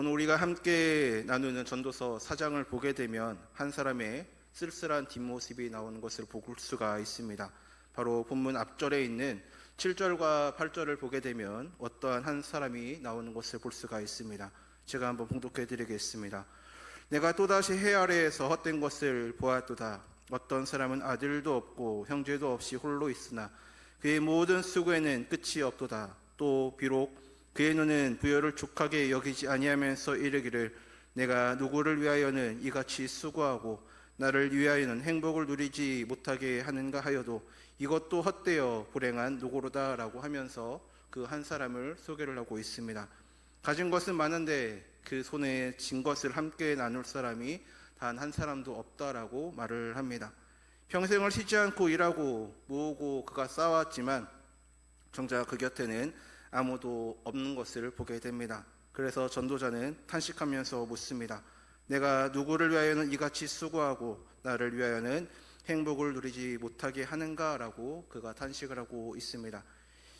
오늘 우리가 함께 나누는 전도서 4장을 보게 되면 한 사람의 쓸쓸한 뒷모습이 나오는 것을 볼 수가 있습니다. 바로 본문 앞절에 있는 7절과 8절을 보게 되면 어떠한 한 사람이 나오는 것을 볼 수가 있습니다. 제가 한번 봉독해 드리겠습니다. 내가 또다시 해 아래에서 헛된 것을 보았도다. 어떤 사람은 아들도 없고 형제도 없이 홀로 있으나 그의 모든 수고에는 끝이 없도다. 또 비록 그의 눈은 부여를 족하게 여기지 아니하면서 이르기를 내가 누구를 위하여는 이같이 수고하고 나를 위하여는 행복을 누리지 못하게 하는가 하여도 이것도 헛되어 불행한 노고로다 라고 하면서 그 한 사람을 소개를 하고 있습니다. 가진 것은 많은데 그 손에 진 것을 함께 나눌 사람이 단 한 사람도 없다라고 말을 합니다. 평생을 쉬지 않고 일하고 모으고 그가 쌓아왔지만 정작 그 곁에는 아무도 없는 것을 보게 됩니다. 그래서 전도자는 탄식하면서 묻습니다. 내가 누구를 위하여는 이같이 수고하고 나를 위하여는 행복을 누리지 못하게 하는가? 라고 그가 탄식을 하고 있습니다.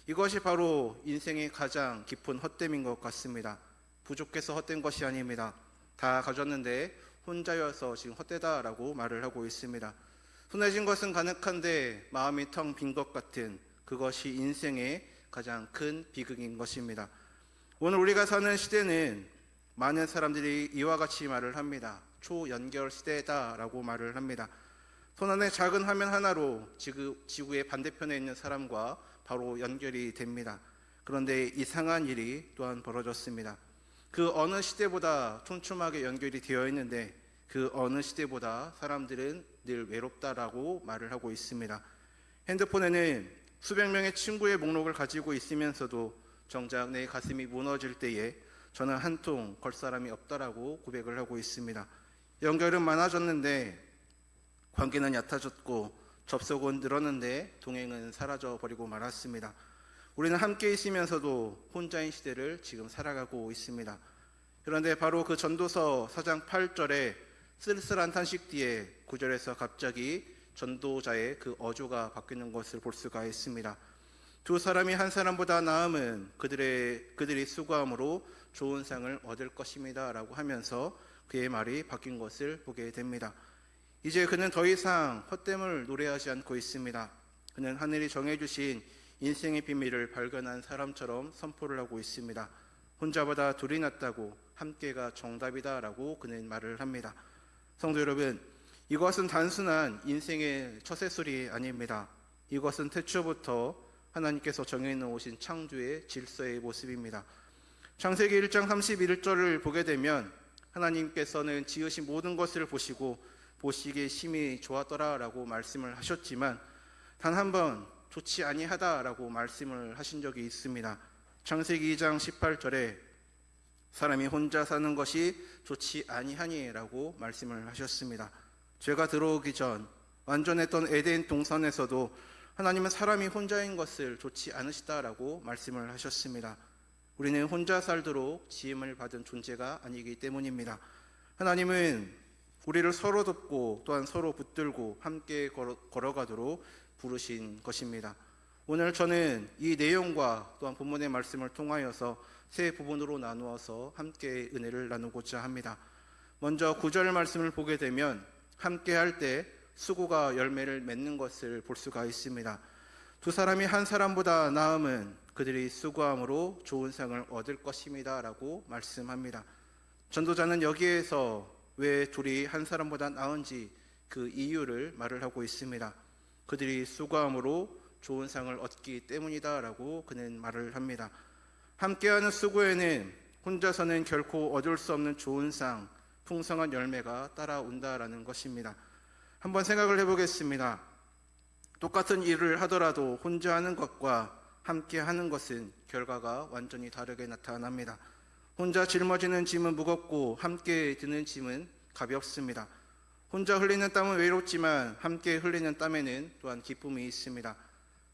이것이 바로 인생의 가장 깊은 헛됨인 것 같습니다. 부족해서 헛된 것이 아닙니다. 다 가졌는데 혼자여서 지금 헛되다라고 말을 하고 있습니다. 손에 쥔 것은 가득한데 마음이 텅 빈 것 같은 그것이 인생의 가장 큰 비극인 것입니다. 오늘 우리가 사는 시대는 많은 사람들이 이와 같이 말을 합니다. 초연결 시대다라고 말을 합니다. 손 안에 작은 화면 하나로 지구의 반대편에 있는 사람과 바로 연결이 됩니다. 그런데 이상한 일이 또한 벌어졌습니다. 그 어느 시대보다 촘촘하게 연결이 되어 있는데 그 어느 시대보다 사람들은 늘 외롭다라고 말을 하고 있습니다. 핸드폰에는 수백 명의 친구의 목록을 가지고 있으면서도 정작 내 가슴이 무너질 때에 저는 한 통 걸 사람이 없다라고 고백을 하고 있습니다. 연결은 많아졌는데 관계는 얕아졌고 접속은 늘었는데 동행은 사라져버리고 말았습니다. 우리는 함께 있으면서도 혼자인 시대를 지금 살아가고 있습니다. 그런데 바로 그 전도서 4장 8절에 쓸쓸한 탄식 뒤에 9절에서 갑자기 전도자의 그 어조가 바뀌는 것을 볼 수가 있습니다. 두 사람이 한 사람보다 나음은 그들이 수고함으로 좋은 상을 얻을 것입니다 라고 하면서 그의 말이 바뀐 것을 보게 됩니다. 이제 그는 더 이상 헛됨을 노래하지 않고 있습니다. 그는 하늘이 정해주신 인생의 비밀을 발견한 사람처럼 선포를 하고 있습니다. 혼자보다 둘이 낫다고 함께가 정답이다 라고 그는 말을 합니다. 성도 여러분, 이것은 단순한 인생의 처세술이 아닙니다. 이것은 태초부터 하나님께서 정해놓으신 창조의 질서의 모습입니다. 창세기 1장 31절을 보게 되면 하나님께서는 지으신 모든 것을 보시고 보시기에 심히 좋았더라라고 말씀을 하셨지만 단 한 번 좋지 아니하다라고 말씀을 하신 적이 있습니다. 창세기 2장 18절에 사람이 혼자 사는 것이 좋지 아니하니라고 말씀을 하셨습니다. 죄가 들어오기 전 완전했던 에덴 동산에서도 하나님은 사람이 혼자인 것을 좋지 않으시다라고 말씀을 하셨습니다. 우리는 혼자 살도록 지음을 받은 존재가 아니기 때문입니다. 하나님은 우리를 서로 돕고 또한 서로 붙들고 함께 걸어가도록 부르신 것입니다. 오늘 저는 이 내용과 또한 본문의 말씀을 통하여서 세 부분으로 나누어서 함께 은혜를 나누고자 합니다. 먼저 9절 말씀을 보게 되면 함께 할 때 수고가 열매를 맺는 것을 볼 수가 있습니다. 두 사람이 한 사람보다 나음은 그들이 수고함으로 좋은 상을 얻을 것입니다 라고 말씀합니다. 전도자는 여기에서 왜 둘이 한 사람보다 나은지 그 이유를 말을 하고 있습니다. 그들이 수고함으로 좋은 상을 얻기 때문이다 라고 그는 말을 합니다. 함께하는 수고에는 혼자서는 결코 얻을 수 없는 좋은 상, 풍성한 열매가 따라온다라는 것입니다. 한번 생각을 해보겠습니다. 똑같은 일을 하더라도 혼자 하는 것과 함께 하는 것은 결과가 완전히 다르게 나타납니다. 혼자 짊어지는 짐은 무겁고 함께 드는 짐은 가볍습니다. 혼자 흘리는 땀은 외롭지만 함께 흘리는 땀에는 또한 기쁨이 있습니다.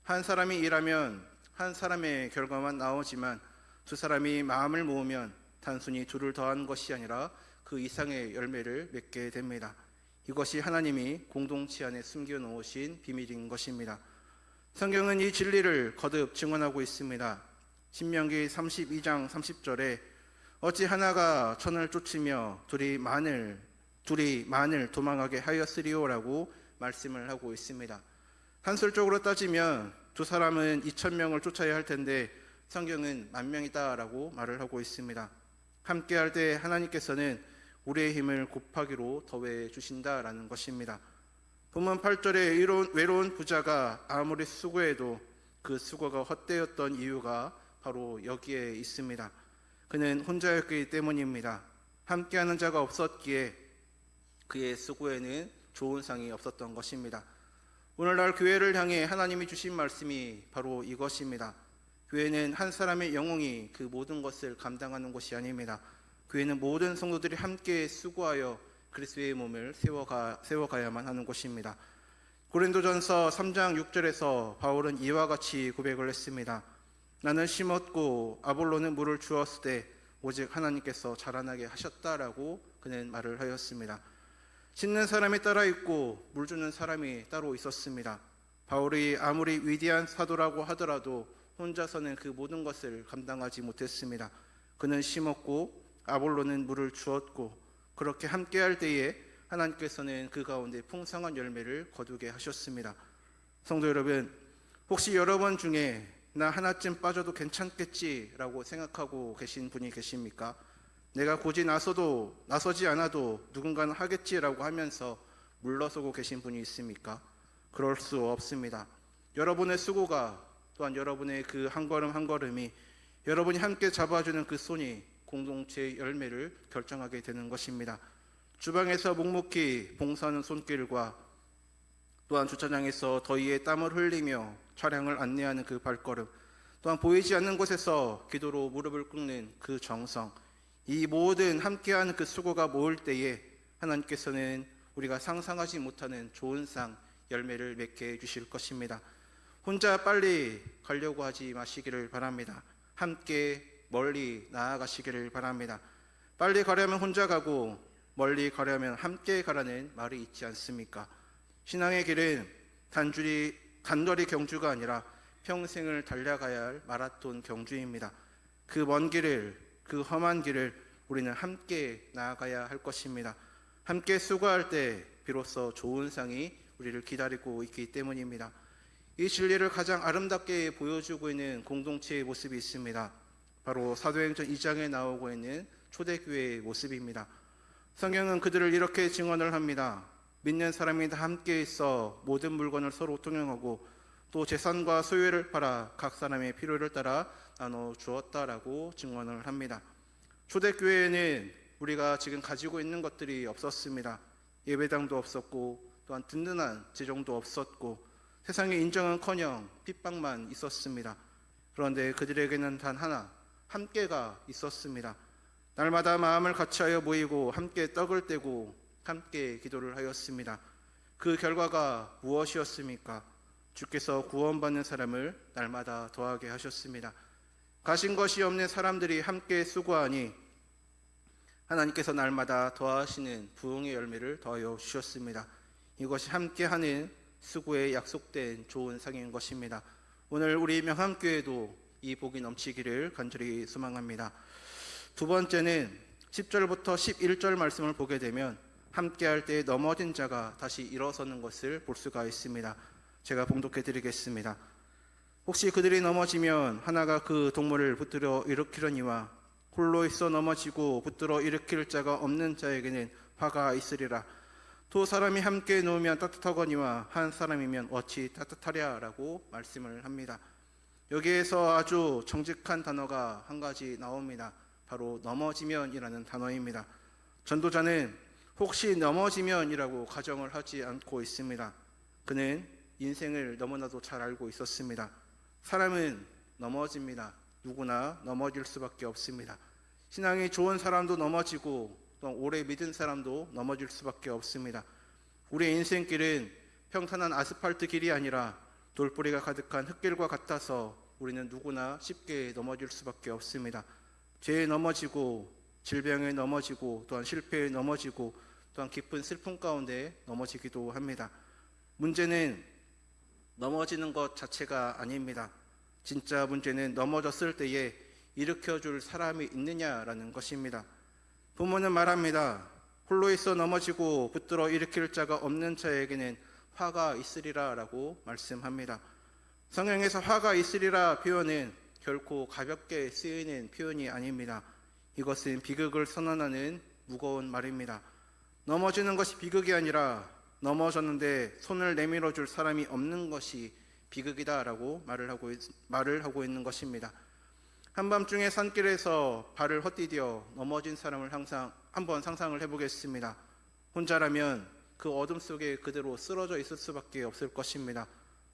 한 사람이 일하면 한 사람의 결과만 나오지만 두 사람이 마음을 모으면 단순히 둘을 더한 것이 아니라 그 이상의 열매를 맺게 됩니다. 이것이 하나님이 공동체 안에 숨겨놓으신 비밀인 것입니다. 성경은 이 진리를 거듭 증언하고 있습니다. 신명기 32장 30절에 어찌 하나가 천을 쫓으며 둘이 만을 도망하게 하였으리오라고 말씀을 하고 있습니다. 한술적으로 따지면 두 사람은 2,000명을 쫓아야 할 텐데 성경은 10,000명이다라고 말을 하고 있습니다. 함께할 때 하나님께서는 우리의 힘을 곱하기로 더해 주신다라는 것입니다. 본문 8절에 외로운 부자가 아무리 수고해도 그 수고가 헛되었던 이유가 바로 여기에 있습니다. 그는 혼자였기 때문입니다. 함께하는 자가 없었기에 그의 수고에는 좋은 상이 없었던 것입니다. 오늘날 교회를 향해 하나님이 주신 말씀이 바로 이것입니다. 교회는 한 사람의 영웅이 그 모든 것을 감당하는 것이 아닙니다. 교회는 모든 성도들이 함께 수고하여 그리스도의 몸을 세워가야만 하는 것입니다. 고린도전서 3장 6절에서 바울은 이와 같이 고백을 했습니다. 나는 심었고 아볼로는 물을 주었을 때 오직 하나님께서 자라나게 하셨다라고 그는 말을 하였습니다. 심는 사람이 따라 있고 물 주는 사람이 따로 있었습니다. 바울이 아무리 위대한 사도라고 하더라도 혼자서는 그 모든 것을 감당하지 못했습니다. 그는 심었고 아볼로는 물을 주었고 그렇게 함께할 때에 하나님께서는 그 가운데 풍성한 열매를 거두게 하셨습니다. 성도 여러분, 혹시 여러분 중에 나 하나쯤 빠져도 괜찮겠지라고 생각하고 계신 분이 계십니까? 내가 굳이 나서지 않아도 누군가는 하겠지라고 하면서 물러서고 계신 분이 있습니까? 그럴 수 없습니다. 여러분의 수고가 또한 여러분의 그 한 걸음 한 걸음이 여러분이 함께 잡아주는 그 손이 공동체의 열매를 결정하게 되는 것입니다. 주방에서 묵묵히 봉사하는 손길과 또한 주차장에서 더위에 땀을 흘리며 차량을 안내하는 그 발걸음, 또한 보이지 않는 곳에서 기도로 무릎을 꿇는 그 정성, 이 모든 함께하는 그 수고가 모일 때에 하나님께서는 우리가 상상하지 못하는 좋은 상, 열매를 맺게 해주실 것입니다. 혼자 빨리 가려고 하지 마시기를 바랍니다. 함께 멀리 나아가시기를 바랍니다. 빨리 가려면 혼자 가고 멀리 가려면 함께 가라는 말이 있지 않습니까? 신앙의 길은 단거리 경주가 아니라 평생을 달려가야 할 마라톤 경주입니다. 그 먼 길을, 그 험한 길을 우리는 함께 나아가야 할 것입니다. 함께 수고할 때 비로소 좋은 상이 우리를 기다리고 있기 때문입니다. 이 진리를 가장 아름답게 보여주고 있는 공동체의 모습이 있습니다. 바로 사도행전 2장에 나오고 있는 초대교회의 모습입니다. 성경은 그들을 이렇게 증언을 합니다. 믿는 사람이 다 함께 있어 모든 물건을 서로 통용하고 또 재산과 소유를 팔아 각 사람의 필요를 따라 나눠 주었다라고 증언을 합니다. 초대교회에는 우리가 지금 가지고 있는 것들이 없었습니다. 예배당도 없었고 또한 든든한 재정도 없었고 세상의 인정은커녕 핍박만 있었습니다. 그런데 그들에게는 단 하나, 함께가 있었습니다. 날마다 마음을 같이하여 모이고 함께 떡을 떼고 함께 기도를 하였습니다. 그 결과가 무엇이었습니까? 주께서 구원받는 사람을 날마다 더하게 하셨습니다. 가진 것이 없는 사람들이 함께 수고하니 하나님께서 날마다 더하시는 부흥의 열매를 더하여 주셨습니다. 이것이 함께하는 수고에 약속된 좋은 상인 것입니다. 오늘 우리 명함교회도 이 복이 넘치기를 간절히 소망합니다. 두 번째는 10절부터 11절 말씀을 보게 되면 함께할 때 넘어진 자가 다시 일어서는 것을 볼 수가 있습니다. 제가 봉독해 드리겠습니다. 혹시 그들이 넘어지면 하나가 그 동물을 붙들어 일으키려니와 홀로 있어 넘어지고 붙들어 일으킬 자가 없는 자에게는 화가 있으리라. 두 사람이 함께 누우면 따뜻하거니와 한 사람이면 어찌 따뜻하랴 라고 말씀을 합니다. 여기에서 아주 정직한 단어가 한 가지 나옵니다. 바로 넘어지면이라는 단어입니다. 전도자는 혹시 넘어지면이라고 가정을 하지 않고 있습니다. 그는 인생을 너무나도 잘 알고 있었습니다. 사람은 넘어집니다. 누구나 넘어질 수밖에 없습니다. 신앙이 좋은 사람도 넘어지고 또 오래 믿은 사람도 넘어질 수밖에 없습니다. 우리의 인생길은 평탄한 아스팔트 길이 아니라 돌뿌리가 가득한 흙길과 같아서 우리는 누구나 쉽게 넘어질 수밖에 없습니다. 죄에 넘어지고 질병에 넘어지고 또한 실패에 넘어지고 또한 깊은 슬픔 가운데 넘어지기도 합니다. 문제는 넘어지는 것 자체가 아닙니다. 진짜 문제는 넘어졌을 때에 일으켜줄 사람이 있느냐라는 것입니다. 본문은 말합니다. 홀로 있어 넘어지고 붙들어 일으킬 자가 없는 자에게는 화가 있으리라 라고 말씀합니다. 성경에서 화가 있으리라 표현은 결코 가볍게 쓰이는 표현이 아닙니다. 이것은 비극을 선언하는 무거운 말입니다. 넘어지는 것이 비극이 아니라 넘어졌는데 손을 내밀어 줄 사람이 없는 것이 비극이다라고 말을 하고 있는 것입니다. 한밤중에 산길에서 발을 헛디뎌 넘어진 사람을 한번 상상을 해보겠습니다. 혼자라면 그 어둠 속에 그대로 쓰러져 있을 수밖에 없을 것입니다.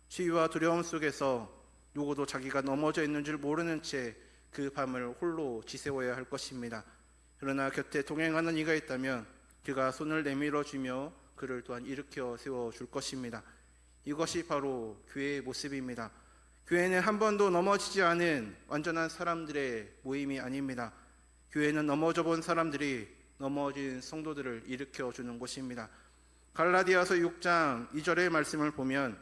시위와 두려움 속에서 누구도 자기가 넘어져 있는 줄 모르는 채 그 밤을 홀로 지새워야 할 것입니다. 그러나 곁에 동행하는 이가 있다면 그가 손을 내밀어 주며 그를 또한 일으켜 세워줄 것입니다. 이것이 바로 교회의 모습입니다. 교회는 한 번도 넘어지지 않은 완전한 사람들의 모임이 아닙니다. 교회는 넘어져 본 사람들이 넘어진 성도들을 일으켜 주는 곳입니다. 갈라디아서 6장 2절의 말씀을 보면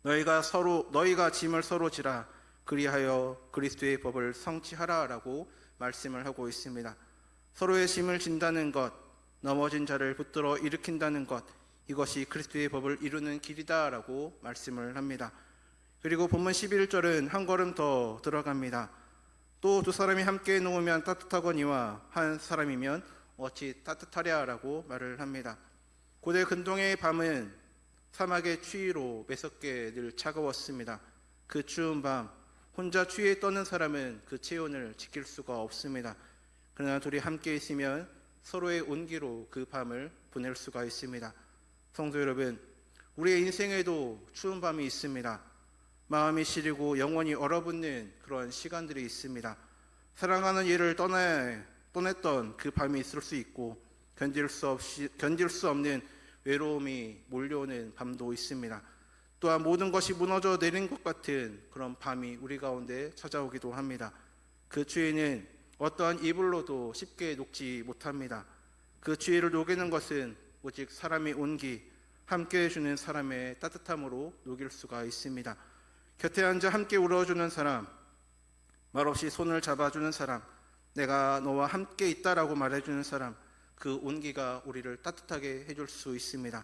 너희가 짐을 서로 지라 그리하여 그리스도의 법을 성취하라라고 말씀을 하고 있습니다. 서로의 짐을 진다는 것, 넘어진 자를 붙들어 일으킨다는 것, 이것이 그리스도의 법을 이루는 길이다라고 말씀을 합니다. 그리고 본문 11절은 한 걸음 더 들어갑니다. 또 두 사람이 함께 누우면 따뜻하거니와 한 사람이면 어찌 따뜻하랴라고 말을 합니다. 고대 근동의 밤은 사막의 추위로 매섭게 늘 차가웠습니다. 그 추운 밤 혼자 추위에 떠는 사람은 그 체온을 지킬 수가 없습니다. 그러나 둘이 함께 있으면 서로의 온기로 그 밤을 보낼 수가 있습니다. 성도 여러분, 우리의 인생에도 추운 밤이 있습니다. 마음이 시리고 영혼이 얼어붙는 그런 시간들이 있습니다. 사랑하는 이를 떠났던 그 밤이 있을 수 있고 견딜 수 없는 외로움이 몰려오는 밤도 있습니다. 또한 모든 것이 무너져 내린 것 같은 그런 밤이 우리 가운데 찾아오기도 합니다. 그 추위는 어떠한 이불로도 쉽게 녹지 못합니다. 그 추위를 녹이는 것은 오직 사람의 온기, 함께 해주는 사람의 따뜻함으로 녹일 수가 있습니다. 곁에 앉아 함께 울어주는 사람, 말없이 손을 잡아주는 사람, 내가 너와 함께 있다라고 말해주는 사람, 그 온기가 우리를 따뜻하게 해줄 수 있습니다.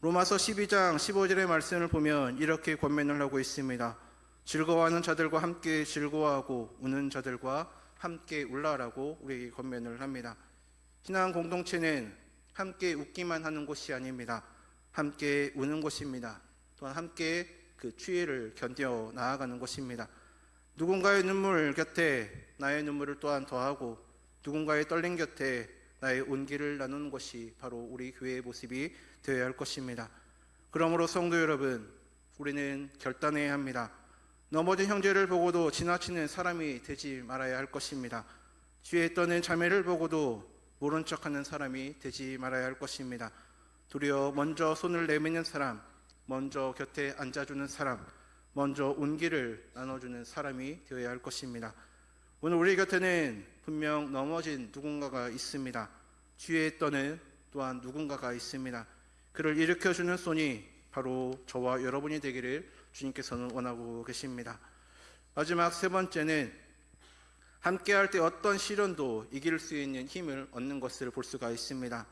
로마서 12장 15절의 말씀을 보면 이렇게 권면을 하고 있습니다. 즐거워하는 자들과 함께 즐거워하고 우는 자들과 함께 울라라고 우리에게 권면을 합니다. 신앙 공동체는 함께 웃기만 하는 곳이 아닙니다. 함께 우는 곳입니다. 또한 함께 그 추위를 견뎌 나아가는 곳입니다. 누군가의 눈물 곁에 나의 눈물을 또한 더하고 누군가의 떨림 곁에 나의 온기를 나누는 것이 바로 우리 교회의 모습이 되어야 할 것입니다. 그러므로 성도 여러분, 우리는 결단해야 합니다. 넘어진 형제를 보고도 지나치는 사람이 되지 말아야 할 것입니다. 뒤에 떠는 자매를 보고도 모른 척하는 사람이 되지 말아야 할 것입니다. 도리어 먼저 손을 내미는 사람, 먼저 곁에 앉아주는 사람, 먼저 온기를 나눠주는 사람이 되어야 할 것입니다. 오늘 우리 곁에는 분명 넘어진 누군가가 있습니다. 뒤에 떠는 또한 누군가가 있습니다. 그를 일으켜주는 손이 바로 저와 여러분이 되기를 주님께서는 원하고 계십니다. 마지막 세 번째는 함께할 때 어떤 시련도 이길 수 있는 힘을 얻는 것을 볼 수가 있습니다.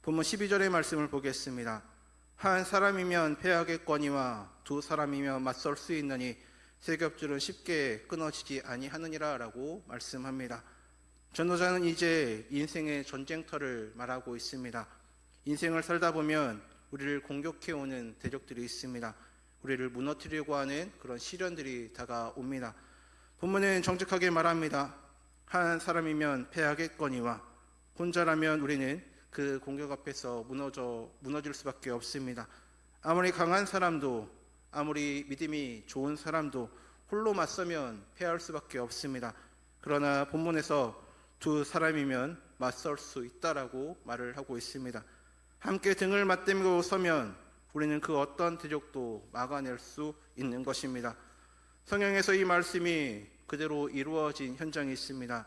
본문 12절의 말씀을 보겠습니다. 한 사람이면 패하겠거니와 두 사람이면 맞설 수 있느니 세 겹줄은 쉽게 끊어지지 아니하느니라 라고 말씀합니다. 전도자는 이제 인생의 전쟁터를 말하고 있습니다. 인생을 살다 보면 우리를 공격해오는 대적들이 있습니다. 우리를 무너뜨리려고 하는 그런 시련들이 다가옵니다. 본문은 정직하게 말합니다. 한 사람이면 패하겠거니와 혼자라면 우리는 그 공격 앞에서 무너질 수밖에 없습니다. 아무리 강한 사람도 아무리 믿음이 좋은 사람도 홀로 맞서면 패할 수밖에 없습니다. 그러나 본문에서 두 사람이면 맞설 수 있다라고 말을 하고 있습니다. 함께 등을 맞대고 서면 우리는 그 어떤 대적도 막아낼 수 있는 것입니다. 성경에서 이 말씀이 그대로 이루어진 현장이 있습니다.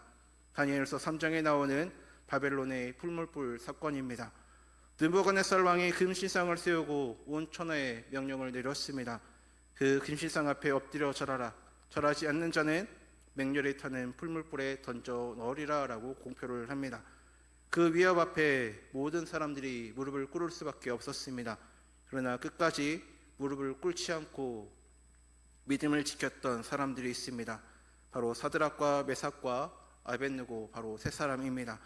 다니엘서 3장에 나오는 바벨론의 풀물불 사건입니다. 느부갓네살 왕이 금신상을 세우고 온 천하에 명령을 내렸습니다. 그 금신상 앞에 엎드려 절하라. 절하지 않는 자는 맹렬히 타는 풀물불에 던져 넣으리라 라고 공표를 합니다. 그 위협 앞에 모든 사람들이 무릎을 꿇을 수밖에 없었습니다. 그러나 끝까지 무릎을 꿇지 않고 믿음을 지켰던 사람들이 있습니다. 바로 사드락과 메삭과 아벳느고, 바로 세 사람입니다.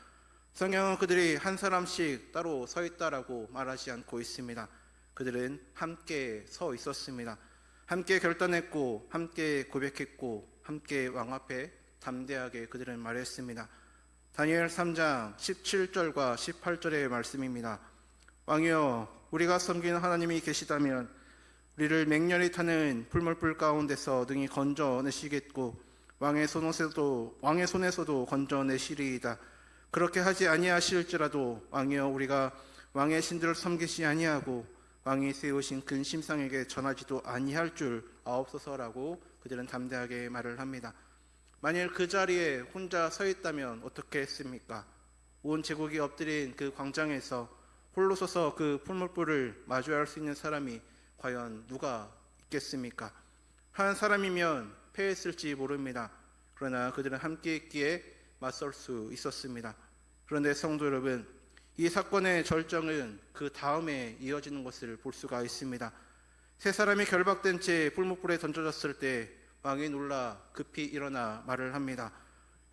성경은 그들이 한 사람씩 따로 서 있다라고 말하지 않고 있습니다. 그들은 함께 서 있었습니다. 함께 결단했고, 함께 고백했고, 함께 왕 앞에 담대하게 그들은 말했습니다. 다니엘 3장 17절과 18절의 말씀입니다. 왕이여, 우리가 섬기는 하나님이 계시다면 우리를 맹렬히 타는 풀물불 가운데서 능히 건져내시겠고 왕의 손에서도 건져내시리이다. 그렇게 하지 아니하실지라도 왕이여, 우리가 왕의 신들을 섬기지 아니하고 왕이 세우신 큰 심상에게 전하지도 아니할 줄 아옵소서라고 그들은 담대하게 말을 합니다. 만일 그 자리에 혼자 서 있다면 어떻게 했습니까? 온 제국이 엎드린 그 광장에서 홀로 서서 그 풀물불을 마주할 수 있는 사람이 과연 누가 있겠습니까? 한 사람이면 패했을지 모릅니다. 그러나 그들은 함께 있기에 맞설 수 있었습니다. 그런데 성도 여러분, 이 사건의 절정은 그 다음에 이어지는 것을 볼 수가 있습니다. 세 사람이 결박된 채 풀무불에 던져졌을 때 왕이 놀라 급히 일어나 말을 합니다.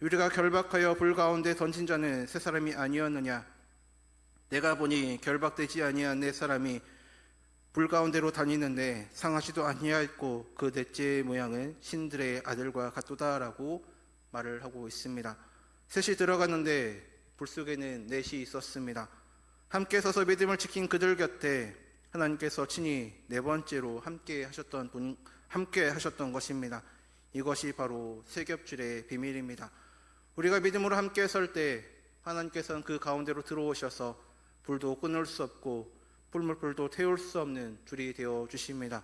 우리가 결박하여 불 가운데 던진 자는 세 사람이 아니었느냐? 내가 보니 결박되지 아니한 네 사람이 불 가운데로 다니는데 상하지도 아니하였고 그 넷째의 모양은 신들의 아들과 같도다라고 말을 하고 있습니다. 셋이 들어갔는데 불 속에는 넷이 있었습니다. 함께 서서 믿음을 지킨 그들 곁에 하나님께서 친히 네 번째로 함께 하셨던 것입니다. 이것이 바로 세겹줄의 비밀입니다. 우리가 믿음으로 함께 설 때 하나님께서는 그 가운데로 들어오셔서 불도 끊을 수 없고 풀물불도 태울 수 없는 줄이 되어 주십니다.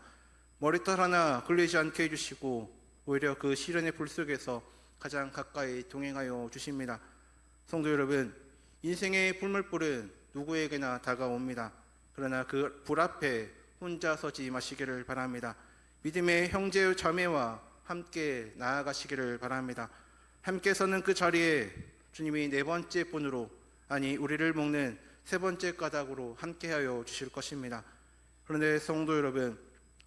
머리털 하나 걸리지 않게 해주시고 오히려 그 시련의 불 속에서 가장 가까이 동행하여 주십니다. 성도 여러분, 인생의 풀물불은 누구에게나 다가옵니다. 그러나 그 불 앞에 혼자 서지 마시기를 바랍니다. 믿음의 형제 자매와 함께 나아가시기를 바랍니다. 함께 서는 그 자리에 주님이 네 번째 분으로, 아니 우리를 묶는 세 번째 가닥으로 함께하여 주실 것입니다. 그런데 성도 여러분,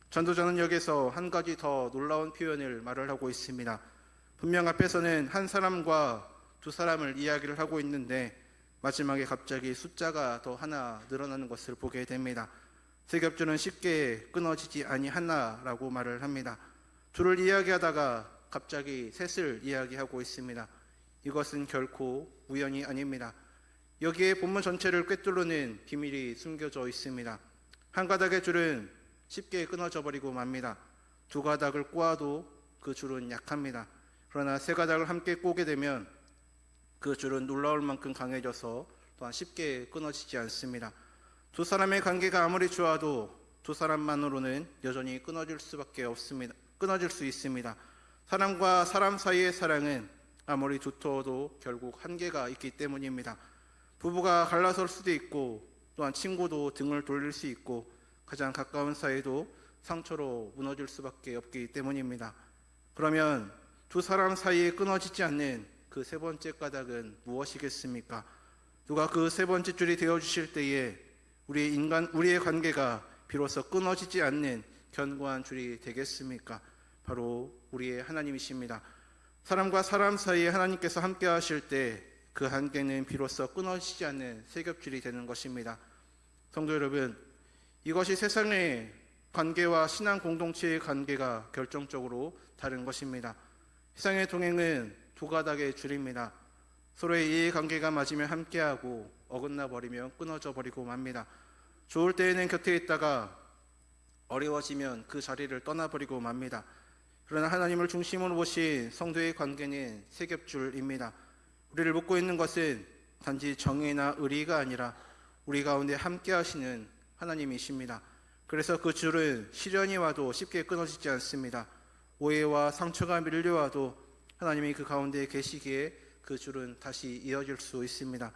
전도자는 여기서 한 가지 더 놀라운 표현을 말을 하고 있습니다. 분명 앞에서는 한 사람과 두 사람을 이야기를 하고 있는데 마지막에 갑자기 숫자가 더 하나 늘어나는 것을 보게 됩니다. 세겹줄은 쉽게 끊어지지 아니하나라고 말을 합니다. 둘을 이야기하다가 갑자기 셋을 이야기하고 있습니다. 이것은 결코 우연이 아닙니다. 여기에 본문 전체를 꿰뚫는 비밀이 숨겨져 있습니다. 한 가닥의 줄은 쉽게 끊어져 버리고 맙니다. 두 가닥을 꼬아도 그 줄은 약합니다. 그러나 세 가닥을 함께 꼬게 되면 그 줄은 놀라울 만큼 강해져서 또한 쉽게 끊어지지 않습니다. 두 사람의 관계가 아무리 좋아도 두 사람만으로는 여전히 끊어질 수 있습니다. 사람과 사람 사이의 사랑은 아무리 두터워도 결국 한계가 있기 때문입니다. 부부가 갈라설 수도 있고 또한 친구도 등을 돌릴 수 있고 가장 가까운 사이도 상처로 무너질 수밖에 없기 때문입니다. 그러면 두 사람 사이에 끊어지지 않는 그 세 번째 가닥은 무엇이겠습니까? 누가 그 세 번째 줄이 되어주실 때에 우리의 관계가 비로소 끊어지지 않는 견고한 줄이 되겠습니까? 바로 우리의 하나님이십니다. 사람과 사람 사이에 하나님께서 함께 하실 때 그 관계는 비로소 끊어지지 않는 세겹줄이 되는 것입니다. 성도 여러분, 이것이 세상의 관계와 신앙 공동체의 관계가 결정적으로 다른 것입니다. 세상의 동행은 두 가닥의 줄입니다. 서로의 이해관계가 맞으면 함께하고 어긋나 버리면 끊어져 버리고 맙니다. 좋을 때에는 곁에 있다가 어려워지면 그 자리를 떠나버리고 맙니다. 그러나 하나님을 중심으로 보신 성도의 관계는 세겹줄입니다. 우리를 묶고 있는 것은 단지 정의나 의리가 아니라 우리 가운데 함께 하시는 하나님이십니다. 그래서 그 줄은 시련이 와도 쉽게 끊어지지 않습니다. 오해와 상처가 밀려와도 하나님이 그 가운데 계시기에 그 줄은 다시 이어질 수 있습니다.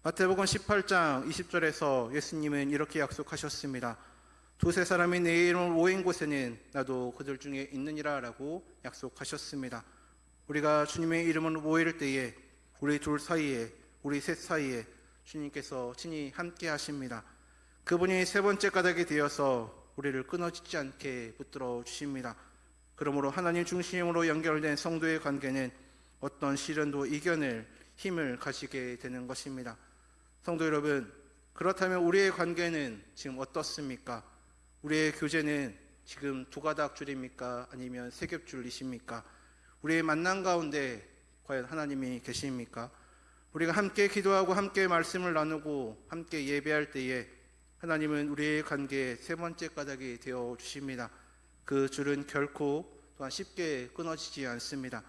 마태복음 18장 20절에서 예수님은 이렇게 약속하셨습니다. 두세 사람이 내 이름을 모인 곳에는 나도 그들 중에 있느니라 라고 약속하셨습니다. 우리가 주님의 이름으로 모일 때에 우리 둘 사이에, 우리 셋 사이에 주님께서 친히 함께 하십니다. 그분이 세 번째 가닥이 되어서 우리를 끊어지지 않게 붙들어 주십니다. 그러므로 하나님 중심으로 연결된 성도의 관계는 어떤 시련도 이겨낼 힘을 가지게 되는 것입니다. 성도 여러분, 그렇다면 우리의 관계는 지금 어떻습니까? 우리의 교제는 지금 두 가닥 줄입니까? 아니면 세 겹 줄이십니까? 우리의 만남 가운데 과연 하나님이 계십니까? 우리가 함께 기도하고 함께 말씀을 나누고 함께 예배할 때에 하나님은 우리의 관계의 세 번째 가닥이 되어 주십니다. 그 줄은 결코 또한 쉽게 끊어지지 않습니다.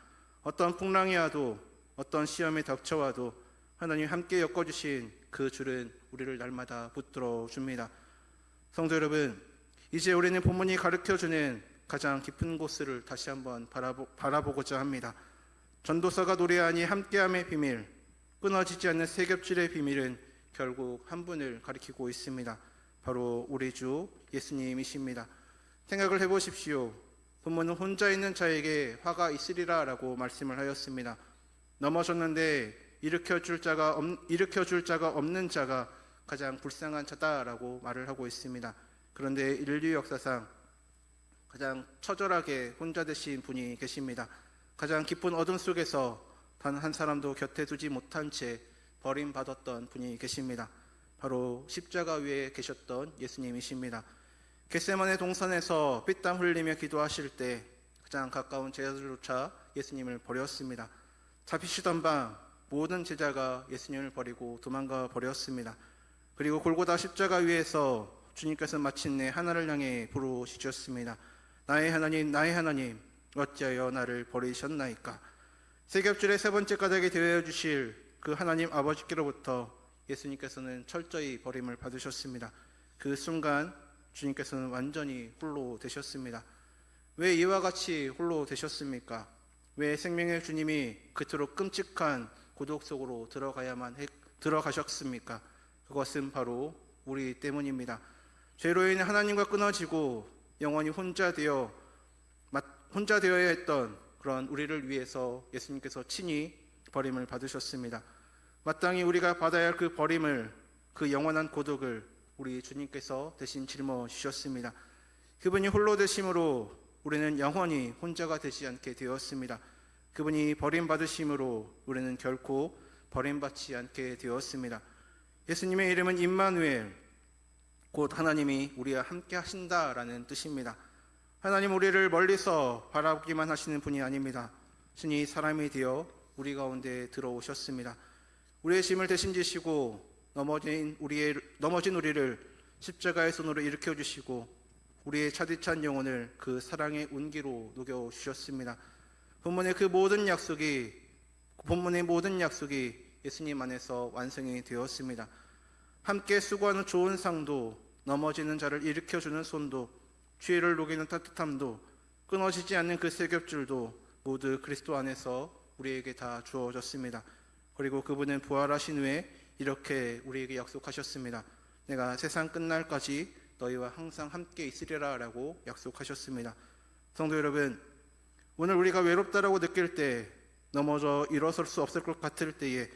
어떤 풍랑이 와도 어떤 시험이 닥쳐와도 하나님 함께 엮어주신 그 줄은 우리를 날마다 붙들어 줍니다. 성도 여러분, 이제 우리는 본문이 가르쳐주는 가장 깊은 곳을 다시 한번 바라보고자 합니다. 전도서가 노래하니 함께함의 비밀, 끊어지지 않는 세 겹줄의 비밀은 결국 한 분을 가리키고 있습니다. 바로 우리 주 예수님이십니다. 생각을 해보십시오. 본문은 혼자 있는 자에게 화가 있으리라 라고 말씀을 하였습니다. 넘어졌는데 일으켜줄 자가 없는 자가 가장 불쌍한 자다라고 말을 하고 있습니다. 그런데 인류 역사상 가장 처절하게 혼자 되신 분이 계십니다. 가장 깊은 어둠 속에서 단 한 사람도 곁에 두지 못한 채 버림받았던 분이 계십니다. 바로 십자가 위에 계셨던 예수님이십니다. 겟세마네 동산에서 피땀 흘리며 기도하실 때 가장 가까운 제자들조차 예수님을 버렸습니다. 잡히시던 밤 모든 제자가 예수님을 버리고 도망가 버렸습니다. 그리고 골고다 십자가 위에서 주님께서 마침내 하나를 향해 부르시셨습니다. 나의 하나님, 어찌하여 나를 버리셨나이까? 세 겹줄의 세 번째 가닥이 되어 주실 그 하나님 아버지께로부터 예수님께서는 철저히 버림을 받으셨습니다. 그 순간 주님께서는 완전히 홀로 되셨습니다. 왜 이와 같이 홀로 되셨습니까? 왜 생명의 주님이 그토록 끔찍한 고독 속으로 들어가셨습니까? 그것은 바로 우리 때문입니다. 죄로 인해 하나님과 끊어지고 영원히 혼자 되어야 했던 그런 우리를 위해서 예수님께서 친히 버림을 받으셨습니다. 마땅히 우리가 받아야 할 그 버림을, 그 영원한 고독을 우리 주님께서 대신 짊어지셨습니다. 그분이 홀로 되심으로 우리는 영원히 혼자가 되지 않게 되었습니다. 그분이 버림받으심으로 우리는 결코 버림받지 않게 되었습니다. 예수님의 이름은 임마누엘, 곧 하나님이 우리와 함께 하신다라는 뜻입니다. 하나님 우리를 멀리서 바라보기만 하시는 분이 아닙니다. 신이 사람이 되어 우리 가운데 들어오셨습니다. 우리의 짐을 대신 지시고 넘어진 우리를 십자가의 손으로 일으켜 주시고 우리의 차디찬 영혼을 그 사랑의 온기로 녹여 주셨습니다. 본문의 모든 약속이 예수님 안에서 완성이 되었습니다. 함께 수고하는 좋은 상도, 넘어지는 자를 일으켜 주는 손도, 죄를 녹이는 따뜻함도, 끊어지지 않는 그 세 겹줄도 모두 그리스도 안에서 우리에게 다 주어졌습니다. 그리고 그분은 부활하신 후에 이렇게 우리에게 약속하셨습니다. 내가 세상 끝날까지 너희와 항상 함께 있으리라 라고 약속하셨습니다. 성도 여러분, 오늘 우리가 외롭다라고 느낄 때, 넘어져 일어설 수 없을 것 같을 때에,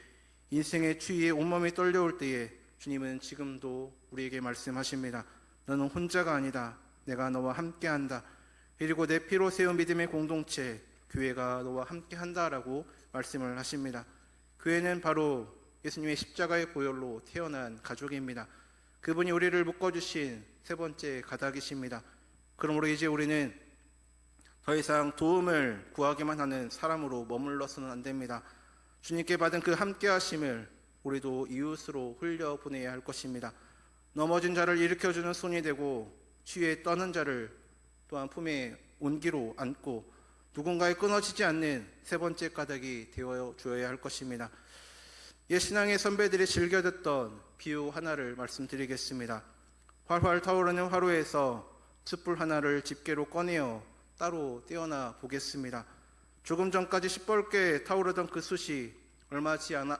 인생의 추위에 온몸이 떨려올 때에 주님은 지금도 우리에게 말씀하십니다. 너는 혼자가 아니다. 내가 너와 함께한다. 그리고 내 피로 세운 믿음의 공동체, 교회가 너와 함께한다라고 말씀을 하십니다. 교회는 바로 예수님의 십자가의 보혈로 태어난 가족입니다. 그분이 우리를 묶어주신 세 번째 가닥이십니다. 그러므로 이제 우리는 더 이상 도움을 구하기만 하는 사람으로 머물러서는 안 됩니다. 주님께 받은 그 함께하심을 우리도 이웃으로 흘려보내야 할 것입니다. 넘어진 자를 일으켜주는 손이 되고 취해 떠는 자를 또한 품에 온기로 안고 누군가의 끊어지지 않는 세 번째 가닥이 되어 주어야 할 것입니다. 옛 신앙의 선배들이 즐겨 듣던 비유 하나를 말씀드리겠습니다. 활활 타오르는 화로에서 숯불 하나를 집게로 꺼내어 따로 떼어나 보겠습니다. 조금 전까지 시뻘게 타오르던 그 숯이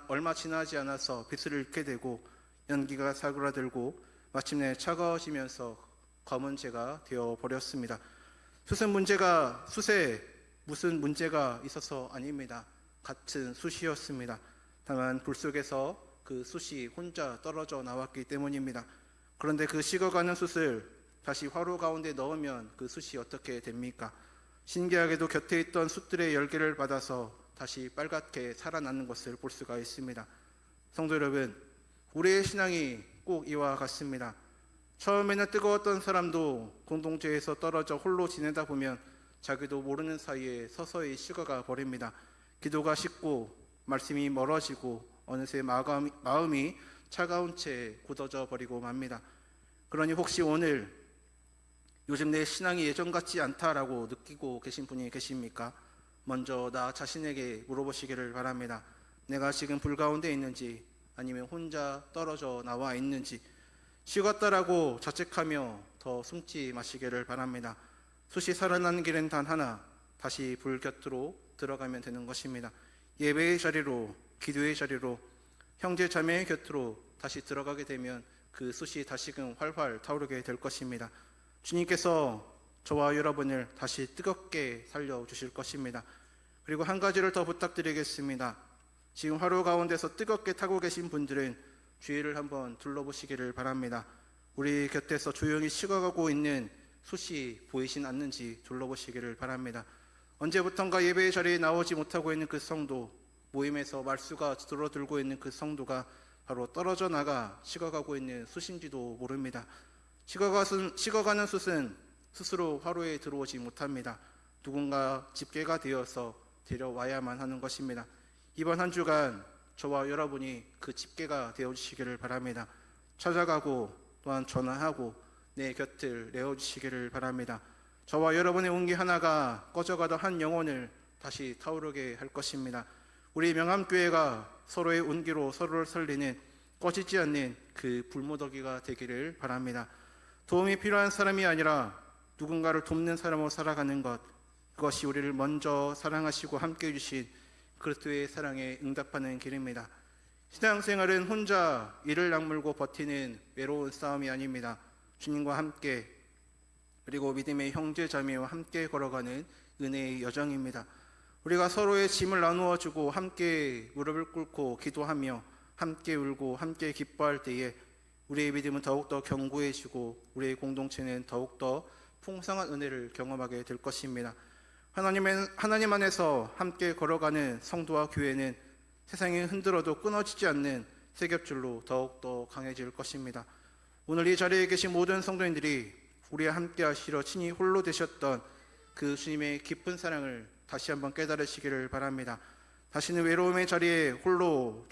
얼마 지나지 않아서 빛을 잃게 되고 연기가 사그라들고 마침내 차가워지면서 검은 재가 되어 버렸습니다. 숯의 무슨 문제가 있어서 아닙니다. 같은 숯이었습니다. 다만 불 속에서 그 숯이 혼자 떨어져 나왔기 때문입니다. 그런데 그 식어가는 숯을 다시 화로 가운데 넣으면 그 숯이 어떻게 됩니까? 신기하게도 곁에 있던 숯들의 열기를 받아서 다시 빨갛게 살아나는 것을 볼 수가 있습니다. 성도 여러분, 우리의 신앙이 꼭 이와 같습니다. 처음에는 뜨거웠던 사람도 공동체에서 떨어져 홀로 지내다 보면 자기도 모르는 사이에 서서히 식어가 버립니다. 기도가 식고 말씀이 멀어지고 어느새 마음이 차가운 채 굳어져 버리고 맙니다. 그러니 혹시 오늘 요즘 내 신앙이 예전 같지 않다라고 느끼고 계신 분이 계십니까? 먼저 나 자신에게 물어보시기를 바랍니다. 내가 지금 불 가운데 있는지 아니면 혼자 떨어져 나와 있는지, 식었다라고 자책하며 더 숨지 마시기를 바랍니다. 숯이 살아나는 길은 단 하나, 다시 불 곁으로 들어가면 되는 것입니다. 예배의 자리로, 기도의 자리로, 형제 자매의 곁으로 다시 들어가게 되면 그 숯이 다시금 활활 타오르게 될 것입니다. 주님께서 저와 여러분을 다시 뜨겁게 살려주실 것입니다. 그리고 한 가지를 더 부탁드리겠습니다. 지금 화로 가운데서 뜨겁게 타고 계신 분들은 주위를 한번 둘러보시기를 바랍니다. 우리 곁에서 조용히 식어가고 있는 숯이 보이진 않는지 둘러보시기를 바랍니다. 언제부턴가 예배의 자리에 나오지 못하고 있는 그 성도, 모임에서 말수가 줄어들고 있는 그 성도가 바로 떨어져 나가 식어가고 있는 숯인지도 모릅니다. 식어가는 숯은 스스로 화로에 들어오지 못합니다. 누군가 집게가 되어서 데려와야만 하는 것입니다. 이번 한 주간 저와 여러분이 그 집게가 되어주시기를 바랍니다. 찾아가고 또한 전화하고 내 곁을 내어주시기를 바랍니다. 저와 여러분의 온기 하나가 꺼져가던 한 영혼을 다시 타오르게 할 것입니다. 우리 명암교회가 서로의 온기로 서로를 살리는 꺼지지 않는 그 불모더기가 되기를 바랍니다. 도움이 필요한 사람이 아니라 누군가를 돕는 사람으로 살아가는 것, 그것이 우리를 먼저 사랑하시고 함께해 주신 그리스도의 사랑에 응답하는 길입니다. 신앙생활은 혼자 이를 악물고 버티는 외로운 싸움이 아닙니다. 주님과 함께, 그리고 믿음의 형제 자매와 함께 걸어가는 은혜의 여정입니다. 우리가 서로의 짐을 나누어 주고 함께 무릎을 꿇고 기도하며 함께 울고 함께 기뻐할 때에 우리의 믿음은 더욱더 견고해지고 우리의 공동체는 더욱더 풍성한 은혜를 경험하게 될 것입니다. 하나님 안에서 함께 걸어가는 성도와 교회는 세상이 흔들어도 끊어지지 않는 세겹줄로 더욱더 강해질 것입니다. 오늘 이 자리에 계신 모든 성도님들이 우리와 함께 하시러 친히 홀로 되셨던 그 주님의 깊은 사랑을 다시 한번 깨달으시기를 바랍니다. 다시는 외로움의 자리에 홀로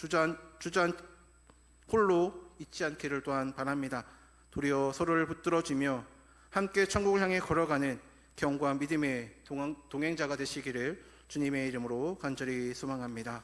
있지 않기를 또한 바랍니다. 도리어 서로를 붙들어주며 함께 천국을 향해 걸어가는 견고한 믿음의 동행자가 되시기를 주님의 이름으로 간절히 소망합니다.